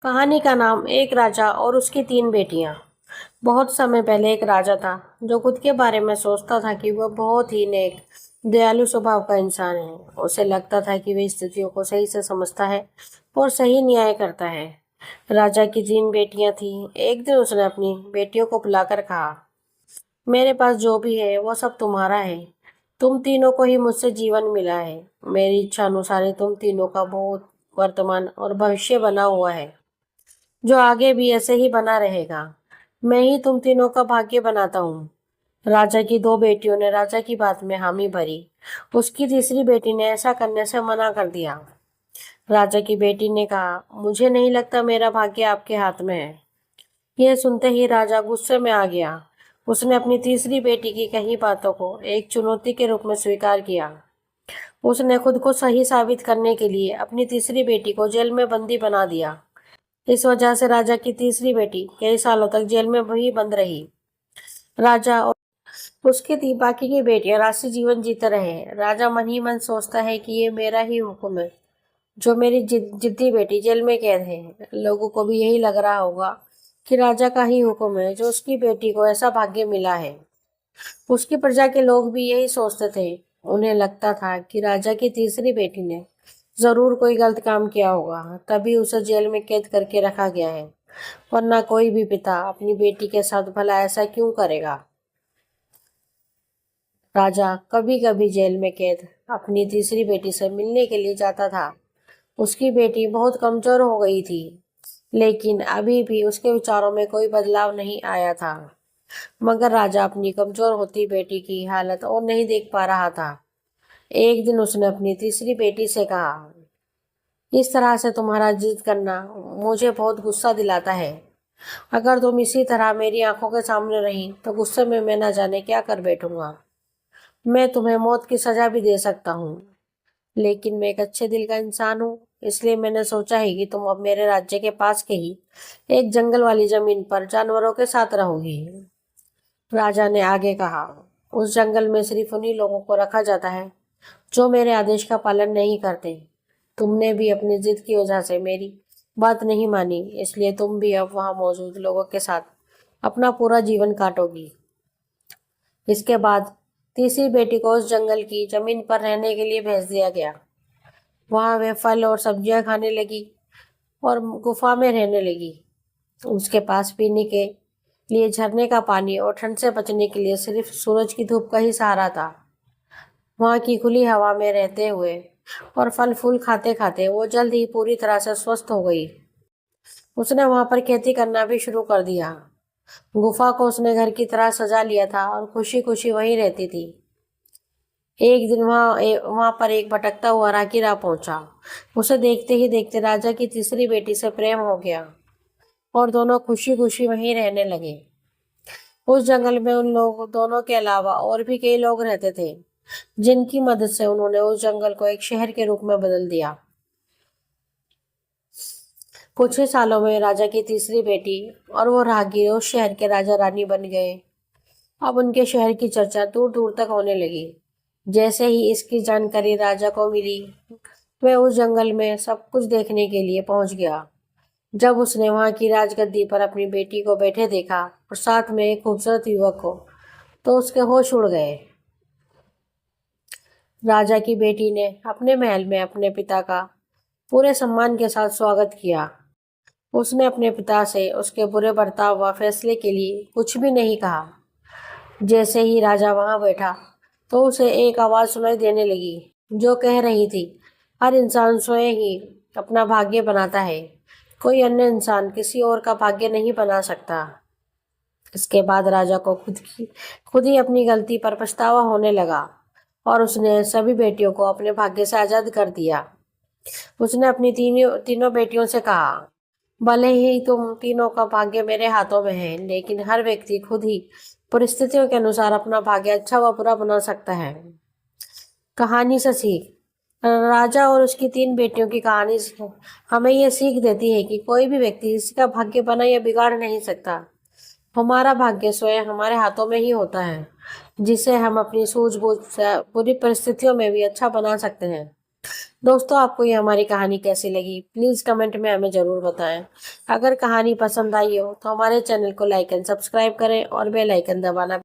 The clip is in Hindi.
कहानी का नाम एक राजा और उसकी तीन बेटियां। बहुत समय पहले एक राजा था जो खुद के बारे में सोचता था कि वह बहुत ही नेक दयालु स्वभाव का इंसान है। उसे लगता था कि वह स्थितियों को सही से समझता है और सही न्याय करता है। राजा की तीन बेटियां थीं। एक दिन उसने अपनी बेटियों को बुलाकर कहा, मेरे पास जो भी है वो सब तुम्हारा है। तुम तीनों को ही मुझसे जीवन मिला है। मेरी इच्छा अनुसार ही तुम तीनों का भूत, वर्तमान और भविष्य बना हुआ है, जो आगे भी ऐसे ही बना रहेगा। मैं ही तुम तीनों का भाग्य बनाता हूँ। राजा की दो बेटियों ने राजा की बात में हामी भरी। उसकी तीसरी बेटी ने ऐसा करने से मना कर दिया। राजा की बेटी ने कहा, मुझे नहीं लगता मेरा भाग्य आपके हाथ में है। यह सुनते ही राजा गुस्से में आ गया। उसने अपनी तीसरी बेटी की कही बातों को एक चुनौती के रूप में स्वीकार किया। उसने खुद को सही साबित करने के लिए अपनी तीसरी बेटी को जेल में बंदी बना दिया। इस वजह से राजा की तीसरी बेटी कई सालों तक जेल में वही बंद रही। राजा और उसकी बाकी की बेटियां राष्ट्रीय जीवन जीते रहे। राजा मन ही मन सोचता है कि ये मेरा ही हुक्म है, जो मेरी जिद्दी बेटी जेल में कैद है। लोगों को भी यही लग रहा होगा कि राजा का ही हुक्म है जो उसकी बेटी को ऐसा भाग्य मिला है। उसकी प्रजा के लोग भी यही सोचते थे। उन्हें लगता था कि राजा की तीसरी बेटी ने जरूर कोई गलत काम किया होगा, तभी उसे जेल में कैद करके रखा गया है। वरना कोई भी पिता अपनी बेटी के साथ भला ऐसा क्यों करेगा। राजा कभी कभी जेल में कैद अपनी तीसरी बेटी से मिलने के लिए जाता था। उसकी बेटी बहुत कमजोर हो गई थी, लेकिन अभी भी उसके विचारों में कोई बदलाव नहीं आया था। मगर राजा अपनी कमजोर होती बेटी की हालत और नहीं देख पा रहा था। एक दिन उसने अपनी तीसरी बेटी से कहा, इस तरह से तुम्हारा जिद करना मुझे बहुत गुस्सा दिलाता है। अगर तुम इसी तरह मेरी आंखों के सामने रही तो गुस्से में मैं न जाने क्या कर बैठूंगा। मैं तुम्हें मौत की सजा भी दे सकता हूँ, लेकिन मैं एक अच्छे दिल का इंसान हूँ, इसलिए मैंने सोचा है कि तुम अब मेरे राज्य के पास के ही एक जंगल वाली जमीन पर जानवरों के साथ रहोगी। राजा ने आगे कहा, उस जंगल में सिर्फ उन्हीं लोगों को रखा जाता है जो मेरे आदेश का पालन नहीं करते। तुमने भी अपनी जिद की वजह से मेरी बात नहीं मानी, इसलिए तुम भी अब वहां मौजूद लोगों के साथ अपना पूरा जीवन काटोगी। इसके बाद तीसरी बेटी को उस जंगल की जमीन पर रहने के लिए भेज दिया गया। वहां वे फल और सब्जियां खाने लगी और गुफा में रहने लगी। उसके पास पीने के लिए झरने का पानी और ठंड से बचने के लिए सिर्फ सूरज की धूप का ही सहारा था। वहां की खुली हवा में रहते हुए और फल फूल खाते खाते वो जल्द ही पूरी तरह से स्वस्थ हो गई। उसने वहां पर खेती करना भी शुरू कर दिया। गुफा को उसने घर की तरह सजा लिया था और खुशी खुशी वहीं रहती थी। एक दिन वहां पर एक भटकता हुआ राहगीर आ पहुंचा। उसे देखते ही देखते राजा की तीसरी बेटी से प्रेम हो गया और दोनों खुशी खुशी वहीं रहने लगे। उस जंगल में उन लोग दोनों के अलावा और भी कई लोग रहते थे, जिनकी मदद से उन्होंने उस जंगल को एक शहर के रूप में बदल दिया। कुछ ही सालों में राजा की तीसरी बेटी और वो राहगीर उस शहर के राजा रानी बन गए। अब उनके शहर की चर्चा दूर दूर तक होने लगी। जैसे ही इसकी जानकारी राजा को मिली, वह उस जंगल में सब कुछ देखने के लिए पहुंच गया। जब उसने वहां की राजगद्दी पर अपनी बेटी को बैठे देखा और साथ में एक खूबसूरत युवक को, तो उसके होश उड़ गए। राजा की बेटी ने अपने महल में अपने पिता का पूरे सम्मान के साथ स्वागत किया। उसने अपने पिता से उसके बुरे बर्ताव व फैसले के लिए कुछ भी नहीं कहा। जैसे ही राजा वहां बैठा, तो उसे एक आवाज सुनाई देने लगी, जो कह रही थी, हर इंसान स्वयं ही अपना भाग्य बनाता है, कोई अन्य इंसान किसी और का भाग्य नहीं बना सकता। इसके बाद राजा को खुद ही अपनी गलती पर पछतावा होने लगा और उसने सभी बेटियों को अपने भाग्य से आजाद कर दिया। उसने अपनी तीनों तीनों बेटियों से कहा, भले ही तुम तीनों का भाग्य मेरे हाथों में है, लेकिन हर व्यक्ति खुद ही परिस्थितियों के अनुसार अपना भाग्य अच्छा व बुरा बना सकता है। कहानी से सीख। राजा और उसकी तीन बेटियों की कहानी से हमें यह सीख देती है कि कोई भी व्यक्ति किसी का भाग्य बना या बिगाड़ नहीं सकता। हमारा भाग्य स्वयं हमारे हाथों में ही होता है, जिसे हम अपनी सूझबूझ से बुरी परिस्थितियों में भी अच्छा बना सकते हैं। दोस्तों, आपको ये हमारी कहानी कैसी लगी प्लीज़ कमेंट में हमें ज़रूर बताएं। अगर कहानी पसंद आई हो तो हमारे चैनल को लाइक एंड सब्सक्राइब करें और बेल आइकन दबाना